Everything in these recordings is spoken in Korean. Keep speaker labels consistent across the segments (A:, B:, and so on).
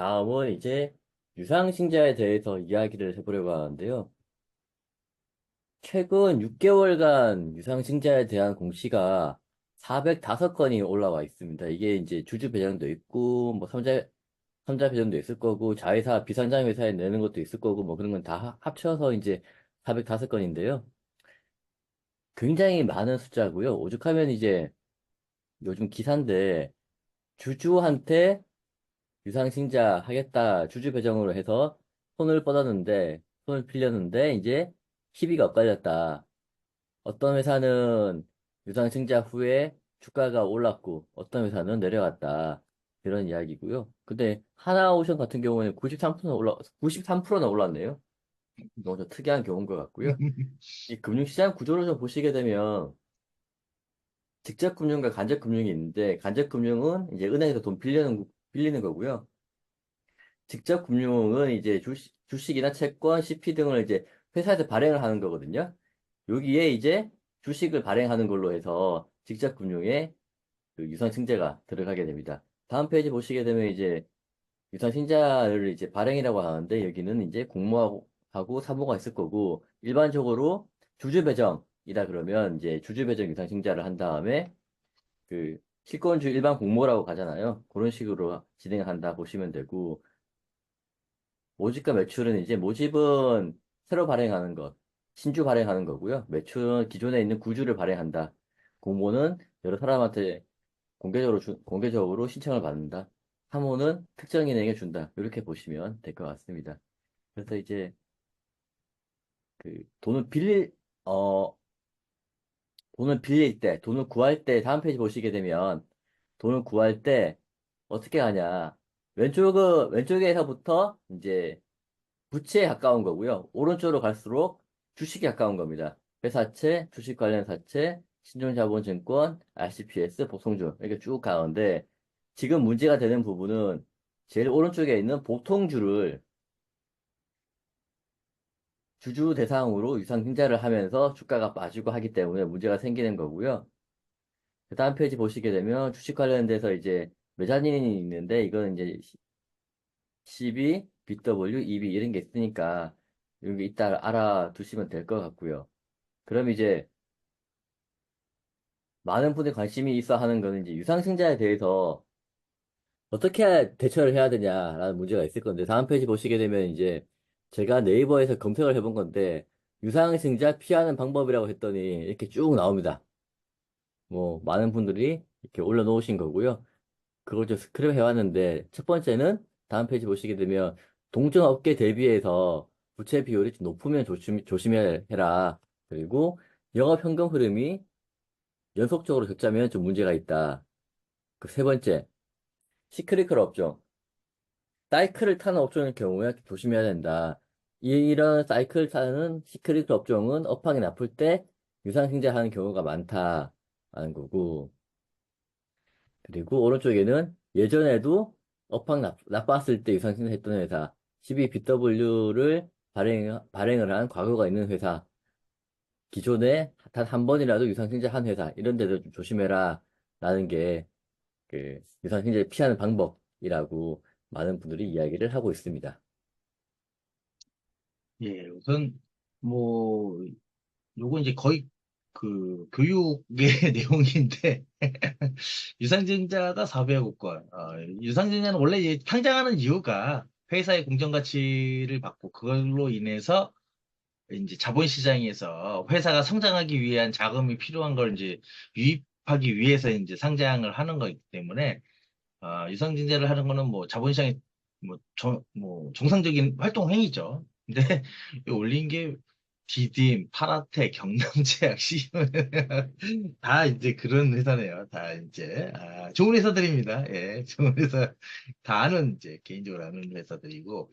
A: 다음은 이제 유상신자에 대해서 이야기를 해보려고 하는데요. 최근 6개월간 유상신자에 대한 공시가 405건이 올라와 있습니다. 이게 이제 주주 배정도 있고, 뭐 삼자 배정도 있을 거고, 자회사, 비상장 회사에 내는 것도 있을 거고, 뭐 그런 건 다 합쳐서 이제 405건인데요. 굉장히 많은 숫자고요. 오죽하면 이제 요즘 기사인데 주주한테 유상신자 하겠다 주주 배정으로 해서 손을 빌렸는데 이제 시비가 엇갈렸다. 어떤 회사는 유상증자 후에 주가가 올랐고 어떤 회사는 내려갔다. 이런 이야기고요. 근데 하나오션 같은 경우에는 93%나 올랐네요. 너무 좀 특이한 경우인 것 같고요. 이 금융시장 구조를 좀 보시게 되면 직접 금융과 간접 금융이 있는데 간접 금융은 이제 은행에서 돈 빌리는 거고요. 직접 금융은 이제 주식이나 채권, CP 등을 이제 회사에서 발행을 하는 거거든요. 여기에 이제 주식을 발행하는 걸로 해서 직접 금융에 그 유상증자가 들어가게 됩니다. 다음 페이지 보시게 되면 이제 유상증자를 이제 발행이라고 하는데 여기는 이제 공모하고 사모가 있을 거고 일반적으로 주주배정이라 그러면 이제 주주배정 유상증자를 한 다음에 그 실권주 일반 공모라고 가잖아요. 그런 식으로 진행한다 보시면 되고 모집과 매출은 이제 모집은 새로 발행하는 것, 신주 발행하는 거고요. 매출은 기존에 있는 구주를 발행한다. 공모는 여러 사람한테 공개적으로 신청을 받는다. 사모는 특정 인에게 준다. 이렇게 보시면 될 것 같습니다. 그래서 이제 그 어, 돈을 빌릴 때, 돈을 구할 때, 다음 페이지 보시게 되면 돈을 구할 때 어떻게 하냐. 왼쪽에서부터 이제 부채에 가까운 거고요. 오른쪽으로 갈수록 주식에 가까운 겁니다. 회사채, 주식 관련 사채, 신종자본증권, RCPS, 보통주 이렇게 쭉 가는데 지금 문제가 되는 부분은 제일 오른쪽에 있는 보통주를 주주 대상으로 유상증자를 하면서 주가가 빠지고 하기 때문에 문제가 생기는 거고요. 그 다음 페이지 보시게 되면 주식 관련돼서 이제 메자닌이 있는데 이거는 이제 CB, BW, EB 이런 게 있으니까 이런 게 이따 알아두시면 될 것 같고요. 그럼 이제 많은 분들이 관심이 있어 하는 거는 이제 유상증자에 대해서 어떻게 대처를 해야 되냐라는 문제가 있을 건데 다음 페이지 보시게 되면 이제 제가 네이버에서 검색을 해본 건데 유상증자 피하는 방법이라고 했더니 이렇게 쭉 나옵니다. 뭐 많은 분들이 이렇게 올려놓으신 거고요. 그걸 좀 스크랩 해왔는데 첫 번째는 다음 페이지 보시게 되면 동전 업계 대비해서 부채 비율이 좀 높으면 조심해라. 그리고 영업 현금 흐름이 연속적으로 적자면 좀 문제가 있다. 그 세 번째, 시크릿컬 업종. 사이클을 타는 업종의 경우에 조심해야 된다. 이런 사이클 타는 시크릿컬 업종은 업황이 나쁠 때 유상증자하는 경우가 많다라는 거고. 그리고 오른쪽에는 예전에도 나빴을 때 유상증자했던 회사 12BW를 발행을 한 과거가 있는 회사 기존에 단 한 번이라도 유상증자한 회사 이런 데도 좀 조심해라 라는 게 그 유상증자를 피하는 방법이라고 많은 분들이 이야기를 하고 있습니다.
B: 예, 우선, 뭐, 요거 이제 거의 그 교육의 내용인데, 유상증자가 400억 건. 유상증자는 원래 이제 상장하는 이유가 회사의 공정가치를 받고 그걸로 인해서 이제 자본시장에서 회사가 성장하기 위한 자금이 필요한 걸 이제 유입하기 위해서 이제 상장을 하는 거기 때문에 유상증자를 하는 거는 뭐 자본시장의 뭐 정상적인 활동 행위죠. 근데 이 올린 게 디딤, 파라테, 경남제약, CM 다 이제 그런 회사네요. 다 이제 좋은 회사들입니다. 예, 좋은 회사 다 아는 이제 개인적으로 아는 회사들이고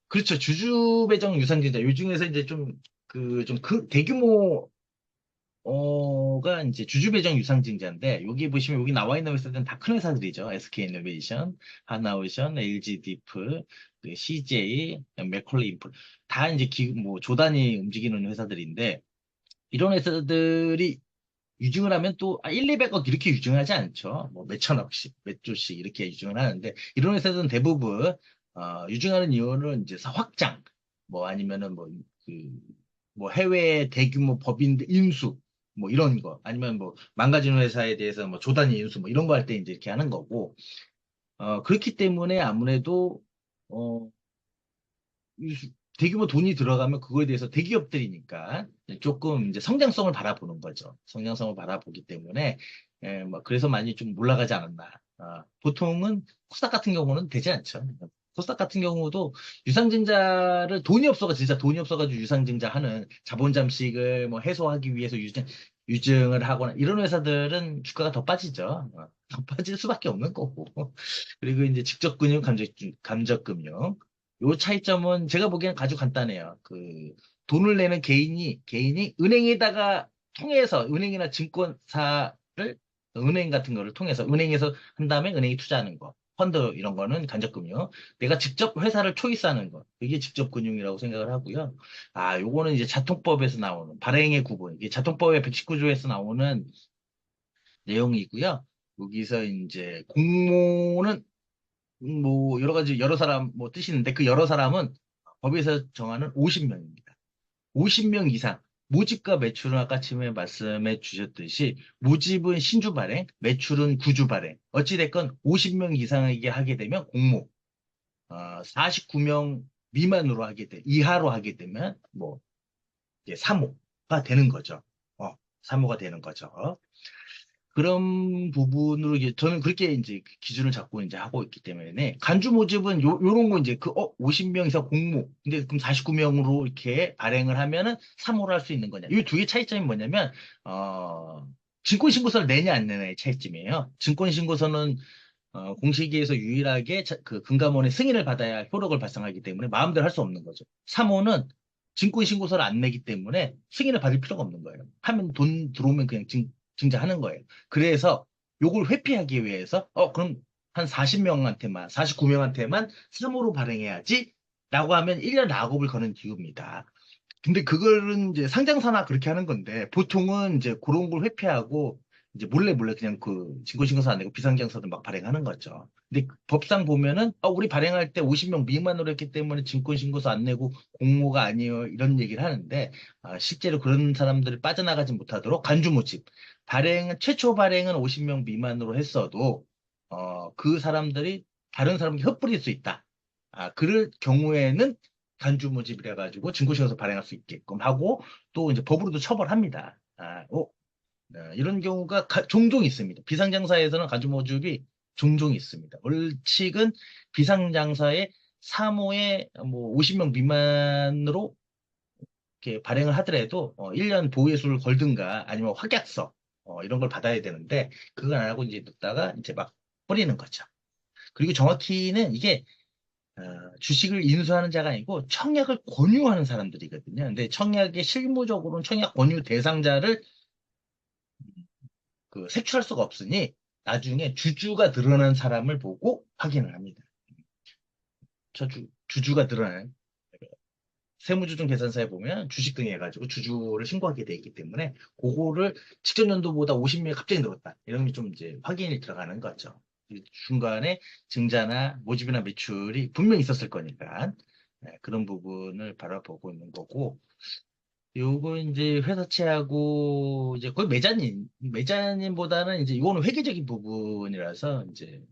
B: 그렇죠. 주주 배정 유상증자 요 중에서 이제 대규모 가 이제 주주배정 유상증자인데 여기 보시면 여기 나와 있는 회사들은 다 큰 회사들이죠. SK이노베이션, 하나오션, LG디프, CJ, 맥콜리 인프 다 이제 뭐 조단이 움직이는 회사들인데 이런 회사들이 유증을 하면 또 1, 200억 이렇게 유증하지 않죠. 뭐 몇천억씩, 몇 조씩 이렇게 유증을 하는데 이런 회사들은 대부분 유증하는 이유는 이제 확장, 뭐 아니면은 뭐 해외 대규모 법인 인수, 뭐 이런 거, 아니면 뭐 망가진 회사에 대해서 뭐 조단위 인수, 뭐 이런 거 할 때 이제 이렇게 하는 거고, 그렇기 때문에 아무래도 어, 대규모 돈이 들어가면 그거에 대해서 대기업들이니까 조금 이제 성장성을 바라보는 거죠. 성장성을 바라보기 때문에 뭐 그래서 많이 좀 올라가지 않았나. 보통은 코스닥 같은 경우는 되지 않죠. 코스닥 같은 경우도 유상증자를 돈이 없어가 진짜 돈이 없어가지고 유상증자 하는 자본 잠식을 뭐 해소하기 위해서 유증을 하거나 이런 회사들은 주가가 더 빠지죠. 더 빠질 수밖에 없는 거고. 그리고 이제 직접금융, 감적금융. 요 차이점은 제가 보기엔 아주 간단해요. 돈을 내는 개인이 은행에다가 통해서, 은행이나 증권사를, 은행 같은 거를 통해서, 은행에서 한 다음에 은행이 투자하는 거. 펀드 이런 거는 간접금융. 내가 직접 회사를 초이스하는 거. 이게 직접금융이라고 생각을 하고요. 요거는 이제 자통법에서 나오는, 발행의 구분. 이게 자통법의 119조에서 나오는 내용이고요. 여기서 이제 공모는 뭐 여러 가지 여러 사람 뭐 뜻이 있는데 그 여러 사람은 법에서 정하는 50명입니다. 50명 이상. 모집과 매출은 아까 처음에 말씀해 주셨듯이 모집은 신주 발행, 매출은 구주 발행. 어찌됐건 50명 이상에게 하게 되면 공모, 49명 미만으로 이하로 하게 되면 뭐 이제 사모가 되는 거죠. 사모가 되는 거죠. 그런 부분으로 이제 저는 그렇게 이제 기준을 잡고 이제 하고 있기 때문에 간주 모집은 요런 거 이제 50명 이상 공모 근데 그럼 49명으로 이렇게 발행을 하면은 3호를 할 수 있는 거냐. 이 두 개 차이점이 뭐냐면 증권신고서를 내냐 안 내냐의 차이점이에요. 증권신고서는 공시기에서 유일하게 그 금감원의 승인을 받아야 효력을 발생하기 때문에 마음대로 할 수 없는 거죠. 3호는 증권신고서를 안 내기 때문에 승인을 받을 필요가 없는 거예요. 하면 돈 들어오면 그냥 증자하는 거예요. 그래서 요걸 회피하기 위해서 그럼 한 40명한테만 49명한테만 3호로 발행해야지 라고 하면 1년 락업을 거는 기구입니다. 근데 그거는 이제 상장사나 그렇게 하는 건데 보통은 이제 그런 걸 회피하고 이제 몰래 몰래 그냥 그 증권신고서 안 내고 비상장사들 막 발행하는 거죠. 근데 법상 보면은 우리 발행할 때 50명 미만으로 했기 때문에 증권신고서 안 내고 공모가 아니에요 이런 얘기를 하는데 실제로 그런 사람들이 빠져나가지 못하도록 간주 모집 최초 발행은 50명 미만으로 했어도 그 사람들이 다른 사람에게 흩뿌릴 수 있다. 그럴 경우에는 간주 모집이라 가지고 증권시에서 발행할 수 있게끔 하고 또 이제 법으로도 처벌합니다. 이런 경우가 종종 있습니다. 비상장사에서는 간주 모집이 종종 있습니다. 원칙은 비상장사의 사모에 뭐 50명 미만으로 이렇게 발행을 하더라도 1년 보호예수를 걸든가 아니면 확약서 이런 걸 받아야 되는데 그걸 안 하고 이제 뒀다가 이제 막 뿌리는 거죠. 그리고 정확히는 이게 주식을 인수하는 자가 아니고 청약을 권유하는 사람들이거든요. 근데 청약의 실무적으로는 청약 권유 대상자를 색출할 수가 없으니 나중에 주주가 드러난 사람을 보고 확인을 합니다. 주주가 드러난 세무조정 계산서에 보면 주식 등에 해가지고 주주를 신고하게 돼 있기 때문에 그거를 직전 연도보다 50명이 갑자기 늘었다. 이런 게 좀 이제 확인이 들어가는 거죠. 중간에 증자나 모집이나 매출이 분명히 있었을 거니까 그런 부분을 바라보고 있는 거고 요거 이제 회사채하고 이제 거의 매자님보다는 이제 이거는 회계적인 부분이라서 이제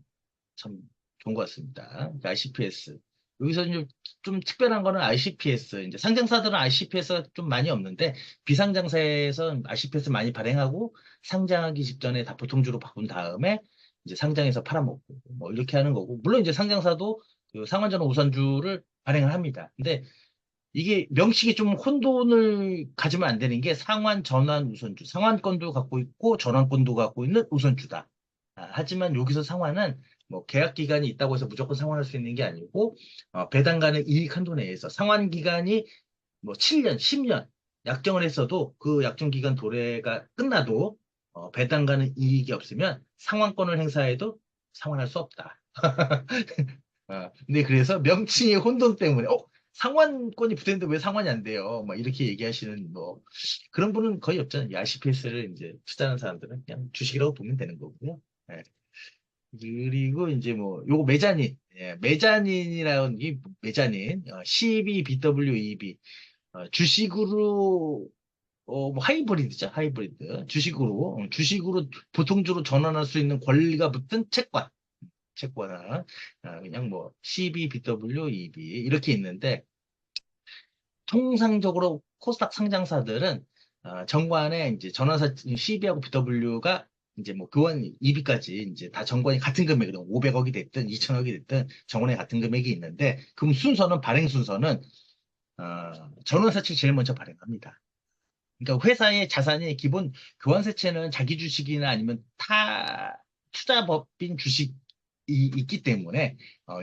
B: 참 좋은 것 같습니다. ICPS. 여기서 이제 좀 특별한 거는 ICPS. 이제 상장사들은 ICPS가 좀 많이 없는데 비상장사에서 ICPS 많이 발행하고 상장하기 직전에 다 보통주로 바꾼 다음에 이제 상장해서 팔아먹고 뭐 이렇게 하는 거고 물론 이제 상장사도 그 상환전환 우선주를 발행을 합니다. 근데 이게 명칭이 좀 혼돈을 가지면 안 되는 게 상환, 전환, 우선주. 상환권도 갖고 있고 전환권도 갖고 있는 우선주다. 하지만 여기서 상환은 뭐 계약 기간이 있다고 해서 무조건 상환할 수 있는 게 아니고 배당 간의 이익 한도 내에서 상환 기간이 뭐 7년, 10년 약정을 했어도 그 약정 기간 도래가 끝나도 배당 간의 이익이 없으면 상환권을 행사해도 상환할 수 없다. 근데 그래서 명칭의 혼돈 때문에 상환권이 붙어있는데 왜 상환이 안 돼요? 막 이렇게 얘기하시는 뭐 그런 분은 거의 없잖아요. RCPS를 이제 투자하는 사람들은 그냥 주식이라고 보면 되는 거고요. 예. 그리고 이제 뭐 요거 메자닌, 예, 메자닌이라는 게 메자닌, CBBWEB 주식으로 뭐 하이브리드죠, 하이브리드 주식으로 보통주로 전환할 수 있는 권리가 붙은 채권, 그냥 뭐 CBBW, EB 이렇게 있는데 통상적으로 코스닥 상장사들은 정관에 이제 전환사 CB하고 BW가 이제 뭐 교환 EB까지 이제 다 정관이 같은 금액이든 500억이 됐든 2천억이 됐든 정관에 같은 금액이 있는데 그럼 발행 순서는 전환사채 제일 먼저 발행합니다. 그러니까 회사의 자산의 기본 교환사채는 자기 주식이나 아니면 타 투자법인 주식이 있기 때문에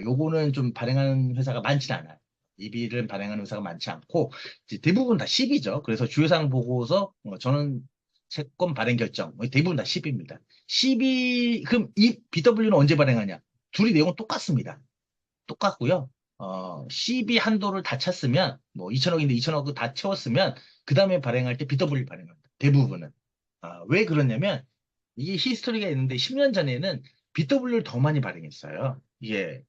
B: 요거는 좀 발행하는 회사가 많지 않아요. EB를 발행하는 회사가 많지 않고 이제 대부분 다 10이죠. 그래서 주회사항 보고서 저는 채권 발행 결정 대부분 다 10입니다. 10이 그럼 이 BW는 언제 발행하냐? 둘이 내용은 똑같습니다. 똑같고요. CB 한도를 다 찼으면, 뭐, 2천억인데 2천억을 다 채웠으면, 그 다음에 발행할 때 BW 발행합니다. 대부분은. 왜 그러냐면, 이게 히스토리가 있는데, 10년 전에는 BW를 더 많이 발행했어요. 이게,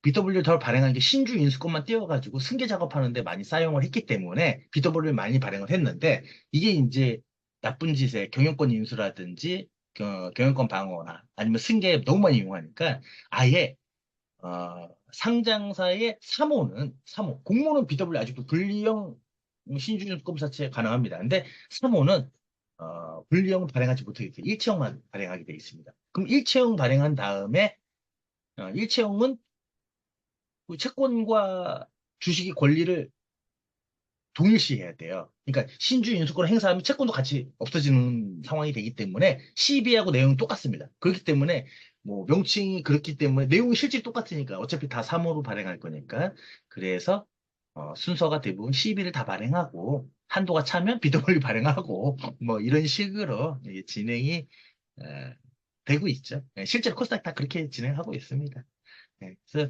B: BW를 더 발행한 게 신주 인수권만 띄워가지고 승계 작업하는데 많이 사용을 했기 때문에 BW를 많이 발행을 했는데, 이게 이제 나쁜 짓에 경영권 인수라든지, 경영권 방어나 아니면 승계에 너무 많이 이용하니까, 아예 상장사의 사모, 공모는 BW 아직도 분리형 신주증권사채 가능합니다. 근데 사모는 분리형은 발행하지 못하게 돼. 일체형만 발행하게 돼 있습니다. 그럼 일체형 발행한 다음에 일체형은 그 채권과 주식의 권리를 동일시해야 돼요. 그러니까 신주 인수권을 행사하면 채권도 같이 없어지는 상황이 되기 때문에 CB하고 내용이 똑같습니다. 그렇기 때문에 뭐 명칭이 그렇기 때문에 내용이 실질이 똑같으니까 어차피 다 3호로 발행할 거니까 그래서 순서가 대부분 CB를 다 발행하고 한도가 차면 BW 발행하고 뭐 이런 식으로 이게 진행이 에, 되고 있죠. 예, 실제로 코스닥 다 그렇게 진행하고 있습니다. 네, 그래서